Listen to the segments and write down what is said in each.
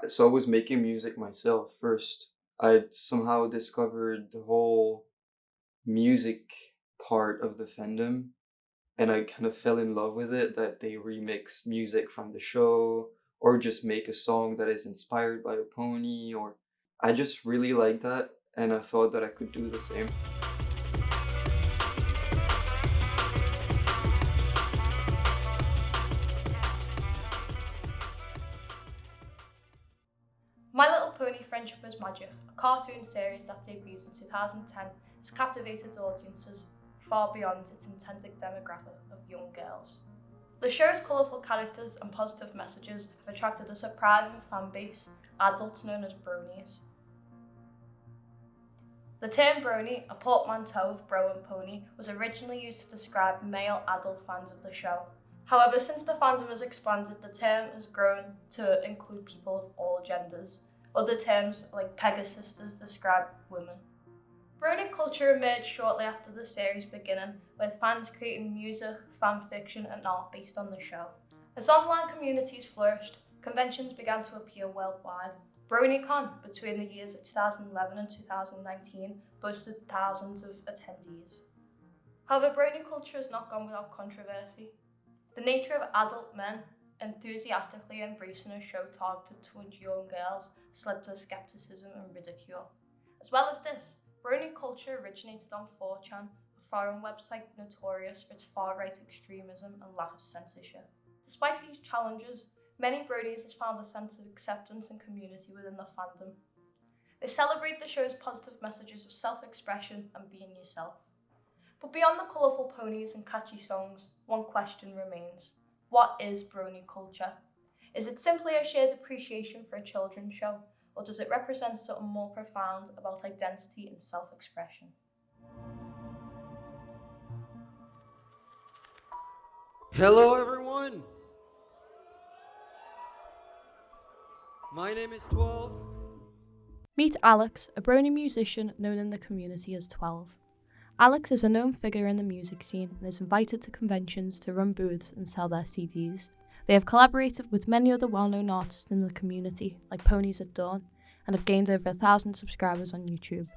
So I was making music myself first. I somehow discovered the whole music part of the fandom, and I kind of fell in love with it, that they remix music from the show or just make a song that is inspired by a pony, or I just really like that, and I thought that I could do the same. My Little Pony Friendship is Magic, a cartoon series that debuted in 2010, has captivated audiences far beyond its intended demographic of young girls. The show's colourful characters and positive messages have attracted a surprising fan base, adults known as bronies. The term brony, a portmanteau of bro and pony, was originally used to describe male adult fans of the show. However, since the fandom has expanded, the term has grown to include people of all genders. Other terms like Pegasisters describe women. Brony culture emerged shortly after the series' beginning, with fans creating music, fan fiction, and art based on the show. As online communities flourished, conventions began to appear worldwide. BronyCon, between the years of 2011 and 2019, boasted thousands of attendees. However, brony culture has not gone without controversy. The nature of adult men enthusiastically embracing a show targeted towards young girls has led to skepticism and ridicule. As well as this, brony culture originated on 4chan, a forum website notorious for its far-right extremism and lack of censorship. Despite these challenges, many bronies have found a sense of acceptance and community within the fandom. They celebrate the show's positive messages of self-expression and being yourself. But beyond the colourful ponies and catchy songs, one question remains. What is brony culture? Is it simply a shared appreciation for a children's show, or does it represent something more profound about identity and self-expression? Hello everyone! My name is 12. Meet Alex, a brony musician known in the community as 12. Alex is a known figure in the music scene and is invited to conventions to run booths and sell their CDs. They have collaborated with many other well-known artists in the community, like Ponies at Dawn, and have gained over 1,000 subscribers on YouTube.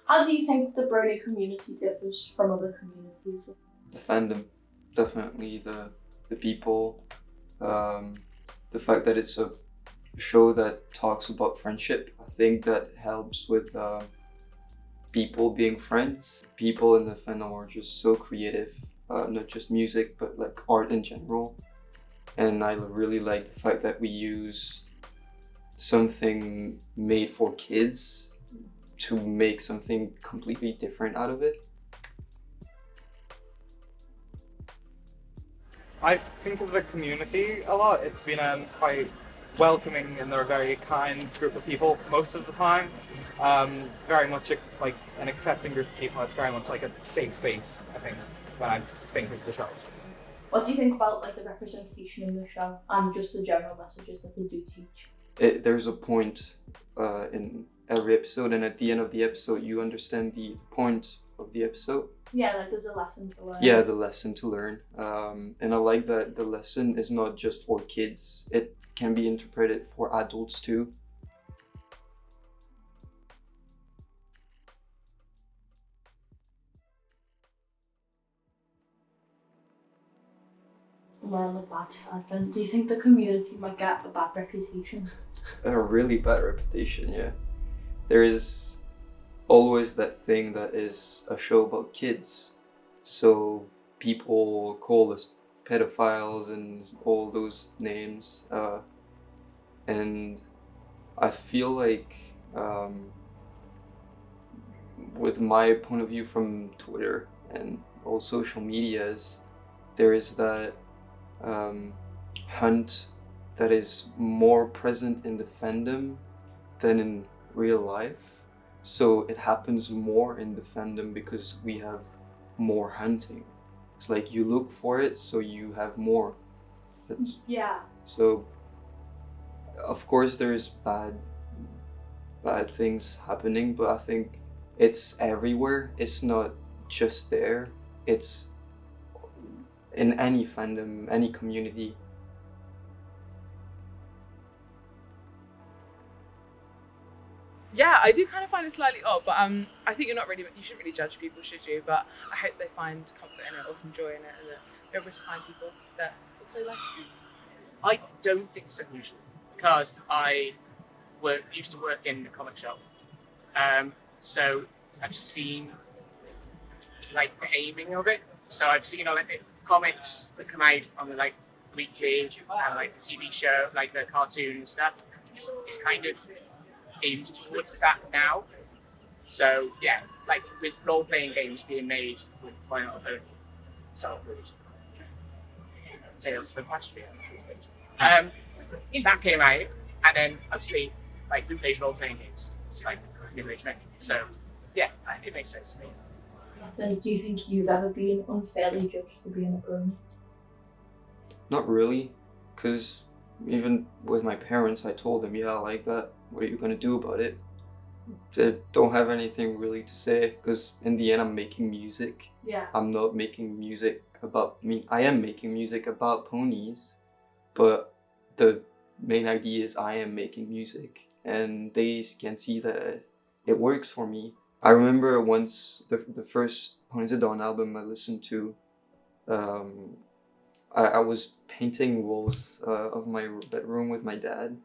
How do you think the brony community differs from other communities? The fandom, definitely the people, the fact that it's a show that talks about friendship. I think that helps with people being friends. People in the fandom are just so creative, not just music, but like art in general. And I really like the fact that we use something made for kids to make something completely different out of it. I think of the community a lot. It's been quite welcoming, and they're a very kind group of people most of the time. Very much like an accepting group of people. It's very much like a safe space, I think, when I think of the show. What do you think about like the representation in the show and just the general messages that they do teach? There's a point in every episode, and at the end of the episode you understand the point of the episode. Yeah, like there's a lesson to learn. Yeah, the lesson to learn. And I like that the lesson is not just for kids. It can be interpreted for adults too. More on the bad side then. Do you think the community might get a bad reputation? A really bad reputation, yeah. There is always that thing that is a show about kids. So people call us pedophiles and all those names. And I feel like with my point of view from Twitter and all social medias, there is that hunt that is more present in the fandom than in real life. So it happens more in the fandom because we have more hunting. It's like you look for it, so you have more. Yeah. So of course there's bad things happening, but I think it's everywhere. It's not just there. It's in any fandom, any community. Yeah, I do kind of find it slightly odd, but I think you shouldn't really judge people, should you? But I hope they find comfort in it or some joy in it, and that they're able to find people that also like it too. I don't think so usually, because I used to work in a comic shop. So I've seen like the aiming of it. So I've seen like the comics that come out on the like weekly and like the TV show, like the cartoon and stuff. It's kind of aimed towards that now. So yeah, like with role-playing games being made with My Little Pony, Tales of Equestria. That came out, and then obviously like who plays role-playing games? It's like middle-aged men. So yeah, it makes sense to me. Then do you think you've ever been unfairly judged for being a brony? Not really, because even with my parents, I told them, yeah, I like that. What are you gonna do about it? They don't have anything really to say, because in the end, I'm making music. Yeah. I'm not making music about me. I am making music about ponies, but the main idea is I am making music, and they can see that it works for me. I remember once the first Ponies at Dawn album I listened to, I was painting walls of my bedroom with my dad,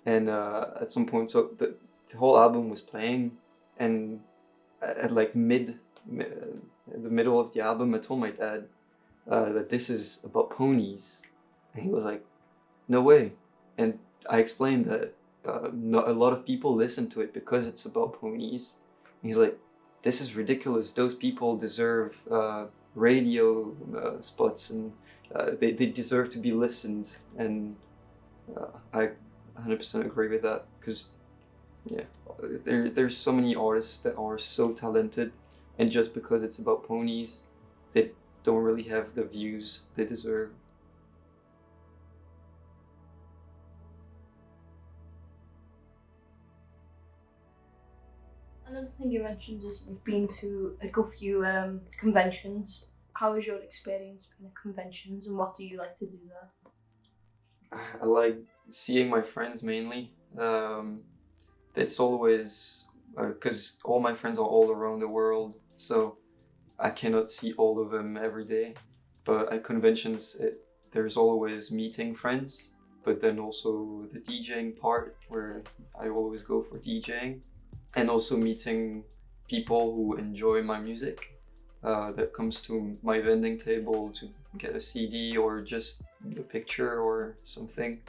and at some point, so the whole album was playing, and at like the middle of the album, I told my dad that this is about ponies, and he was like, "No way!" And I explained that not a lot of people listen to it because it's about ponies. And he's like, "This is ridiculous. Those people deserve radio spots, and they deserve to be listened." And I 100% agree with that, because yeah, there's so many artists that are so talented, and just because it's about ponies, they don't really have the views they deserve. Another thing you mentioned is you've been to a good few conventions. How has your experience been at conventions, and what do you like to do there? I like seeing my friends mainly. It's always because all my friends are all around the world, so I cannot see all of them every day. But at conventions, there's always meeting friends, but then also the DJing part, where I always go for DJing, and also meeting people who enjoy my music, that comes to my vending table to get a CD or just the picture or something.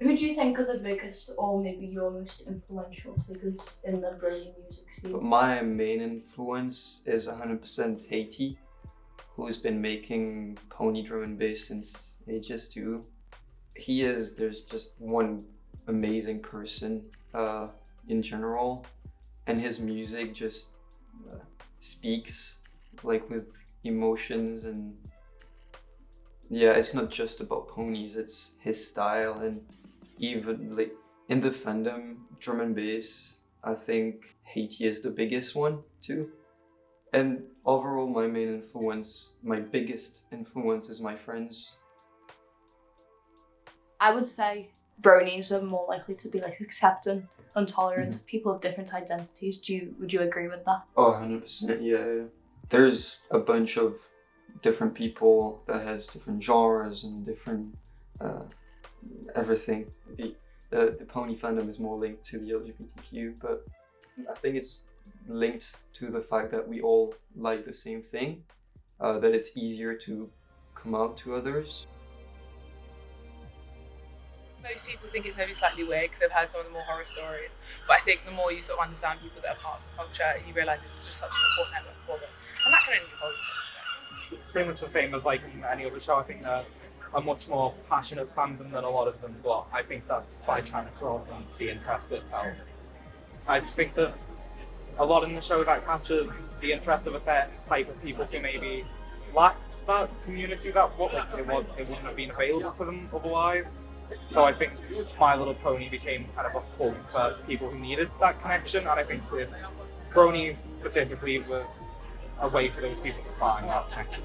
Who do you think are the biggest, or maybe your most influential figures in the Brazilian music scene? My main influence is 100% Haiti, who's been making pony drum and bass since ages too. There's just one amazing person in general, and his music just speaks like with emotions, and yeah, it's not just about ponies, it's his style. And even like in the fandom drum and bass, I think Haiti is the biggest one too. And overall, my biggest influence is my friends. I would say bronies are more likely to be like accepting and tolerant of people of different identities. Would you agree with that? Oh, 100%, yeah. There's a bunch of different people that has different genres and different everything. The pony fandom is more linked to the LGBTQ, but I think it's linked to the fact that we all like the same thing, that it's easier to come out to others. Most people think it's maybe slightly weird because they've heard some of the more horror stories, but I think the more you sort of understand people that are part of the culture, you realise it's just such a support network for them, and that can only be positive. So. Pretty much the same as like any other show. I think they're a much more passionate fandom than a lot of them, but I think that's by chance rather than the interest itself. I think that a lot in the show that captures the interest of a certain type of people who maybe lacked that community, that it wouldn't have been available to them otherwise. So I think My Little Pony became kind of a hub for people who needed that connection, and I think with Brony specifically was a way for those people to find that connection.